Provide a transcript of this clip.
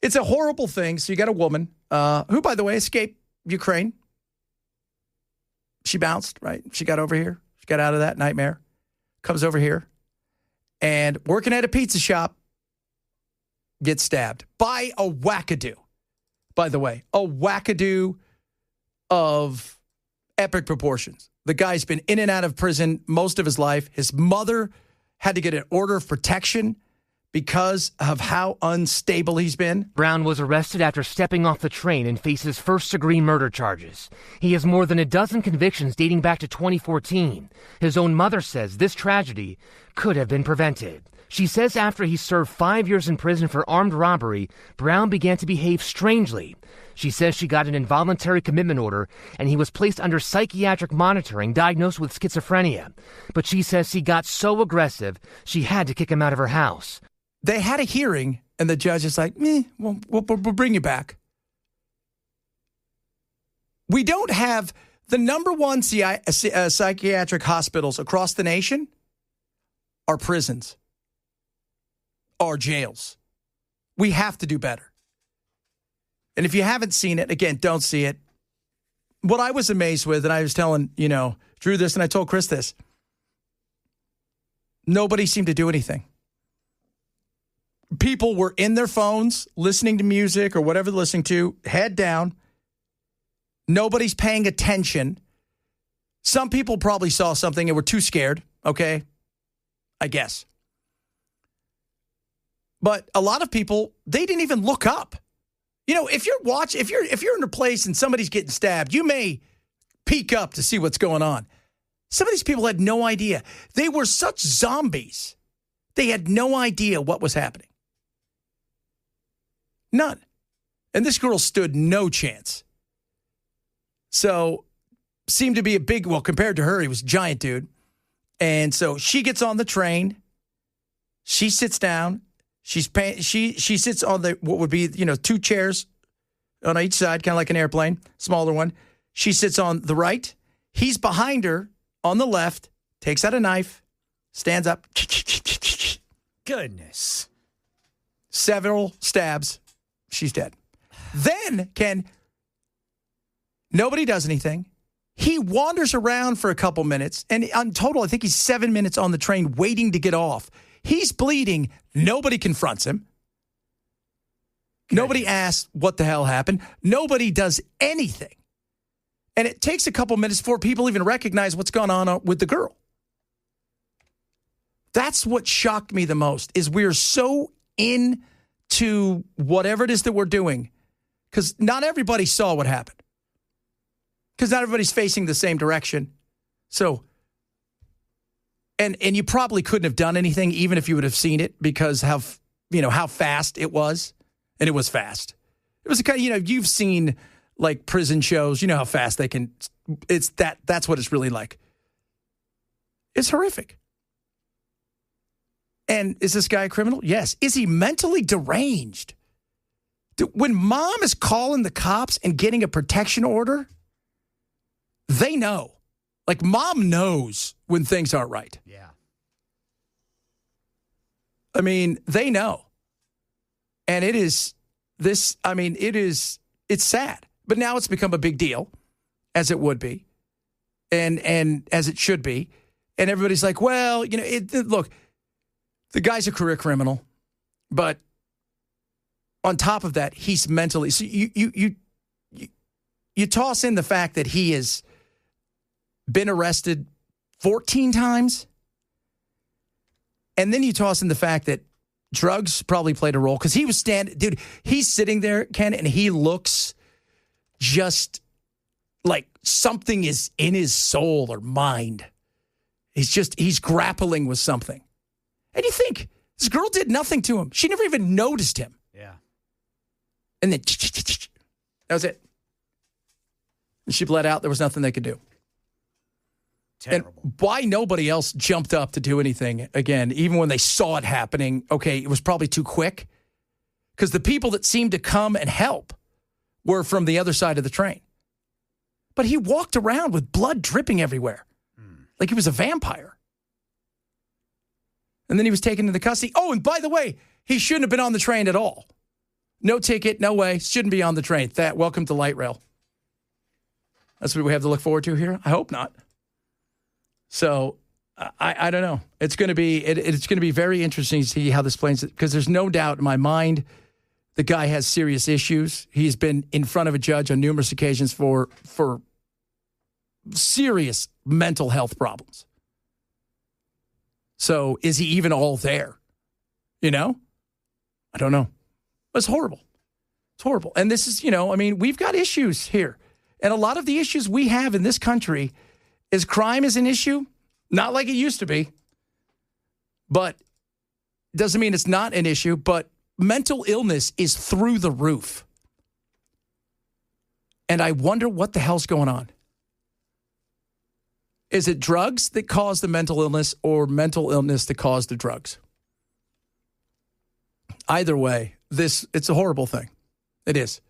It's a horrible thing. So you got a woman who, by the way, escaped Ukraine. She bounced, right? She got over here. She got out of that nightmare. Comes over here. And working at a pizza shop, gets stabbed by a wackadoo. By the way, a wackadoo of epic proportions. The guy's been in and out of prison most of his life. His mother had to get an order of protection because of how unstable he's been. Brown was arrested after stepping off the train and faces first-degree murder charges. He has more than a dozen convictions dating back to 2014. His own mother says this tragedy could have been prevented. She says after he served 5 years in prison for armed robbery, Brown began to behave strangely. She says she got an involuntary commitment order and he was placed under psychiatric monitoring, diagnosed with schizophrenia. But she says he got so aggressive, she had to kick him out of her house. They had a hearing, and the judge is like, we'll bring you back. We don't have the number one psychiatric hospitals across the nation are prisons, are jails. We have to do better. And if you haven't seen it, again, don't see it. What I was amazed with, and I was telling, Drew this, and I told Chris this, nobody seemed to do anything. People were in their phones, listening to music or whatever they're listening to, head down. Nobody's paying attention. Some people probably saw something and were too scared, okay? I guess. But a lot of people, they didn't even look up. If you're in a place and somebody's getting stabbed, you may peek up to see what's going on. Some of these people had no idea. They were such zombies. They had no idea what was happening. None. And this girl stood no chance. So, seemed to be compared to her, he was a giant dude. And so she gets on the train. She sits down. She sits on what would be, two chairs on each side, kind of like an airplane, smaller one. She sits on the right. He's behind her on the left, takes out a knife, stands up. Goodness. Several stabs. She's dead. Then, Ken, nobody does anything. He wanders around for a couple minutes, and in total, I think he's 7 minutes on the train waiting to get off. He's bleeding. Nobody confronts him. Nobody asks what the hell happened. Nobody does anything. And it takes a couple minutes before people even recognize what's going on with the girl. That's what shocked me the most, is we're so into whatever it is that we're doing, because not everybody saw what happened. Because not everybody's facing the same direction. So, and you probably couldn't have done anything even if you would have seen it, because how fast it was. And it was fast. It was a kind of, you've seen like prison shows, how fast they can, that's what it's really like. It's horrific. And is this guy a criminal? Yes. Is he mentally deranged? When mom is calling the cops and getting a protection order, they know. Like, mom knows when things aren't right. Yeah. I mean, they know. And it's sad. But now it's become a big deal, as it would be, and as it should be. And everybody's like, well, look, the guy's a career criminal, but on top of that, he's mentally. So you toss in the fact that he has been arrested 14 times, and then you toss in the fact that drugs probably played a role, because he was he's sitting there, Ken, and he looks just like something is in his soul or mind. He's grappling with something. And you think, this girl did nothing to him. She never even noticed him. Yeah. And then, that was it. And she bled out. There was nothing they could do. Terrible. And why nobody else jumped up to do anything, again, even when they saw it happening, okay, it was probably too quick. Because the people that seemed to come and help were from the other side of the train. But he walked around with blood dripping everywhere. Like he was a vampire. And then he was taken into custody. Oh, and by the way, he shouldn't have been on the train at all. No ticket, no way. Shouldn't be on the train. Welcome to light rail. That's what we have to look forward to here? I hope not. So, I don't know. It's going to be very interesting to see how this plays, because there's no doubt in my mind the guy has serious issues. He's been in front of a judge on numerous occasions for serious mental health problems. So is he even all there? You know? I don't know. It's horrible. It's horrible. And this is, we've got issues here. And a lot of the issues we have in this country is crime is an issue. Not like it used to be. But doesn't mean it's not an issue. But mental illness is through the roof. And I wonder what the hell's going on. Is it drugs that cause the mental illness or mental illness that cause the drugs? Either way, it's a horrible thing. It is.